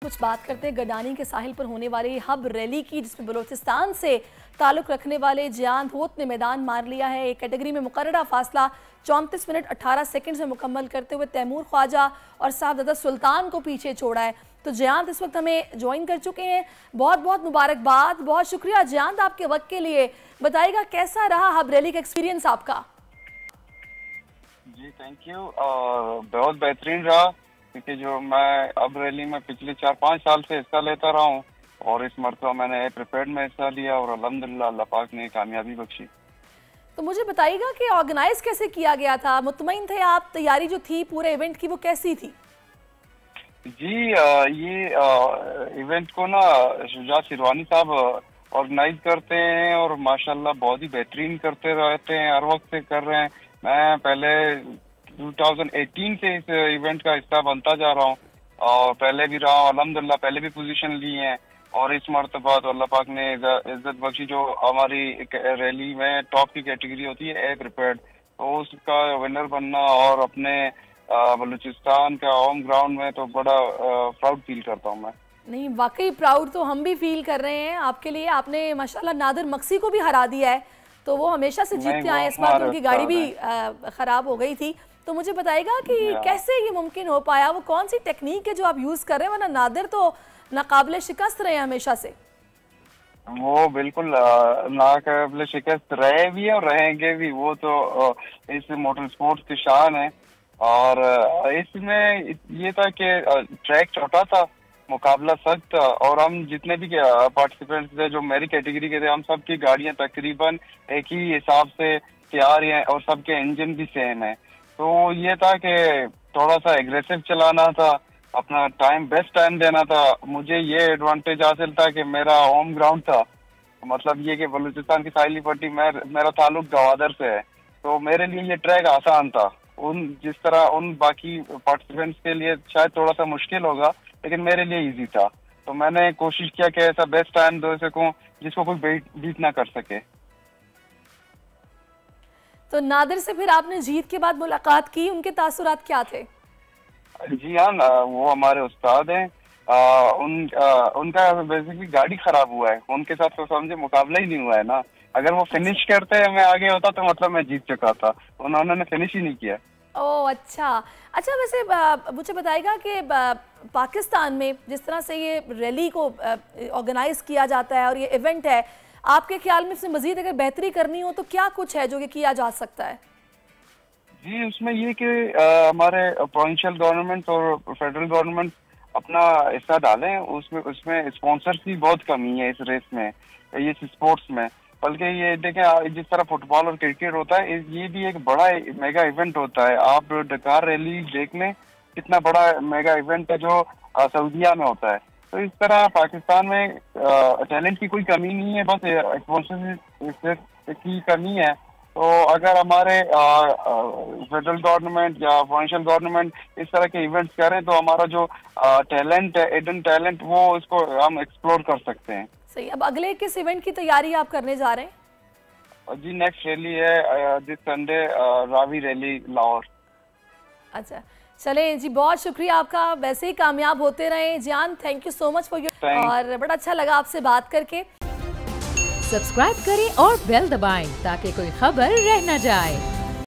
कुछ बात करते हैं गडानी के साहिल पर होने वाली हब रैली की, जिसमें बलूचिस्तान से ताल्लुक रखने वाले जियान धोत ने मैदान मार लिया है। एक कैटेगरी में मुकर्ररा फासला 34 मिनट 18 सेकंड से मुकम्मल करते हुए तैमूर ख्वाजा और साहबजादा सुल्तान को पीछे छोड़ा है। तो जयांत इस वक्त हमें ज्वाइन कर चुके हैं। बहुत बहुत मुबारकबाद, बहुत शुक्रिया जयांत आपके वक्त के लिए। बताइएगा कैसा रहा हब रैली का एक्सपीरियंस आपका? जी थैंक यू। बहुत बेहतरीन रहा, क्योंकि जो मैं अब रैली में पिछले 4-5 साल से हिस्सा लेता रहा हूँ और इस मरतबा मैंने प्रिपेयर्ड में हिस्सा लिया और अल्हम्दुलिल्लाह अल्लाह पाक ने कामयाबी बख्शी। तो मुझे बताइएगा कि ऑर्गेनाइज कैसे किया गया था? मुतमईन थे आप? तैयारी जो थी पूरे इवेंट की वो कैसी थी? जी ये इवेंट को ना शुजा सिरवानी साहब ऑर्गेनाइज करते हैं और माशाल्लाह बहुत ही बेहतरीन करते रहते हैं, हर वक्त से कर रहे हैं। मैं पहले 2018 से इस इवेंट का हिस्सा बनता जा रहा हूँ और पहले भी रहा हूँ, अल्हम्दुलिल्लाह पहले भी पोजीशन ली है और इस मरतबा तो अल्लाह पाक ने इज्जत बख्शी। जो हमारी रैली में टॉप की कैटेगरी होती है प्रिपेयर्ड, तो उसका विनर बनना और अपने बलूचिस्तान का होम ग्राउंड में तो बड़ा प्राउड फील करता हूँ मैं। नहीं, वाकई प्राउड तो हम भी फील कर रहे हैं आपके लिए। आपने माशाल्लाह नादिर मक्सी को भी हरा दिया है, तो वो हमेशा से जीतते आए। इस बार उनकी गाड़ी भी खराब हो गई थी। तो मुझे बताइएगा कि कैसे ये मुमकिन हो पाया? वो कौन सी टेक्निक है जो आप यूज कर रहे हैं? वरना नादिर तो नाकाबिले शिकस्त रहे हमेशा से। वो बिल्कुल नाकाबिले शिकस्त रहे भी है और रहेंगे भी। वो तो इस मोटर स्पोर्ट्स की शान है। और इसमें ये था कि ट्रैक छोटा था, मुकाबला सख्त था और हम जितने भी पार्टिसिपेंट्स थे जो मेरी कैटेगरी के थे, हम सबकी गाड़ियां तकरीबन एक ही हिसाब से तैयार हैं और सबके इंजन भी सेम है। तो ये था कि थोड़ा सा एग्रेसिव चलाना था, अपना टाइम बेस्ट टाइम देना था। मुझे ये एडवांटेज हासिल था कि मेरा होम ग्राउंड था, मतलब ये कि बलूचिस्तान की साहिली पट्टी मेरा ताल्लुक गवादर से है, तो मेरे लिए ये ट्रैक आसान था। जिस तरह उन बाकी पार्टिसिपेंट्स के लिए शायद थोड़ा सा मुश्किल होगा, लेकिन मेरे लिए इजी था। तो मैंने कोशिश किया कि ऐसा बेस्ट टाइम दे सकूं जिसको कोई बीट ना कर सके। तो नादिर से फिर आपने जीत के बाद मुलाकात की, उनके तासुरात क्या थे? जी हाँ, वो हमारे उस्ताद हैं। उनका बेसिकली गाड़ी खराब हुआ है, उनके साथ तो समझे मुकाबला ही नहीं हुआ है ना। अगर वो फिनिश करते मैं आगे होता तो मतलब मैं जीत चुका था, उन्होंने फिनिश ही नहीं किया। ओह अच्छा। वैसे मुझे बताएगा कि पाकिस्तान में जिस तरह से ये रैली को ऑर्गेनाइज किया जाता है और ये इवेंट है, आपके ख्याल में इसमें मजीद अगर बेहतरी करनी हो तो क्या कुछ है जो कि किया जा सकता है? जी उसमें ये कि हमारे प्रोविंशियल गवर्नमेंट और फेडरल गवर्नमेंट अपना हिस्सा डालें। उसमें स्पॉन्सर्स की बहुत कमी है इस रेस में, ये स्पोर्ट्स में। बल्कि ये देखें, जिस तरह फुटबॉल और क्रिकेट होता है, ये भी एक बड़ा मेगा इवेंट होता है। आप डकार रैली देख लें, कितना बड़ा मेगा इवेंट है जो सऊदीया में होता है। तो इस तरह पाकिस्तान में टैलेंट की कोई कमी नहीं है, बस स्पॉन्सरशिप की कमी है। तो अगर हमारे फेडरल गवर्नमेंट या प्रोविंशियल गवर्नमेंट इस तरह के इवेंट्स करें तो हमारा जो टैलेंट है, हिडन टैलेंट, वो इसको हम एक्सप्लोर कर सकते हैं। सही। अब अगले किस इवेंट की तैयारी आप करने जा रहे हैं? जी नेक्स्ट रैली है this Sunday, Ravi rally Lahore. अच्छा चलें जी, बहुत शुक्रिया आपका। वैसे ही कामयाब होते रहे जियान। Thank you so much for your, और बड़ा अच्छा लगा आपसे बात करके। सब्सक्राइब करें और बेल दबाएं ताकि कोई खबर रह न जाए।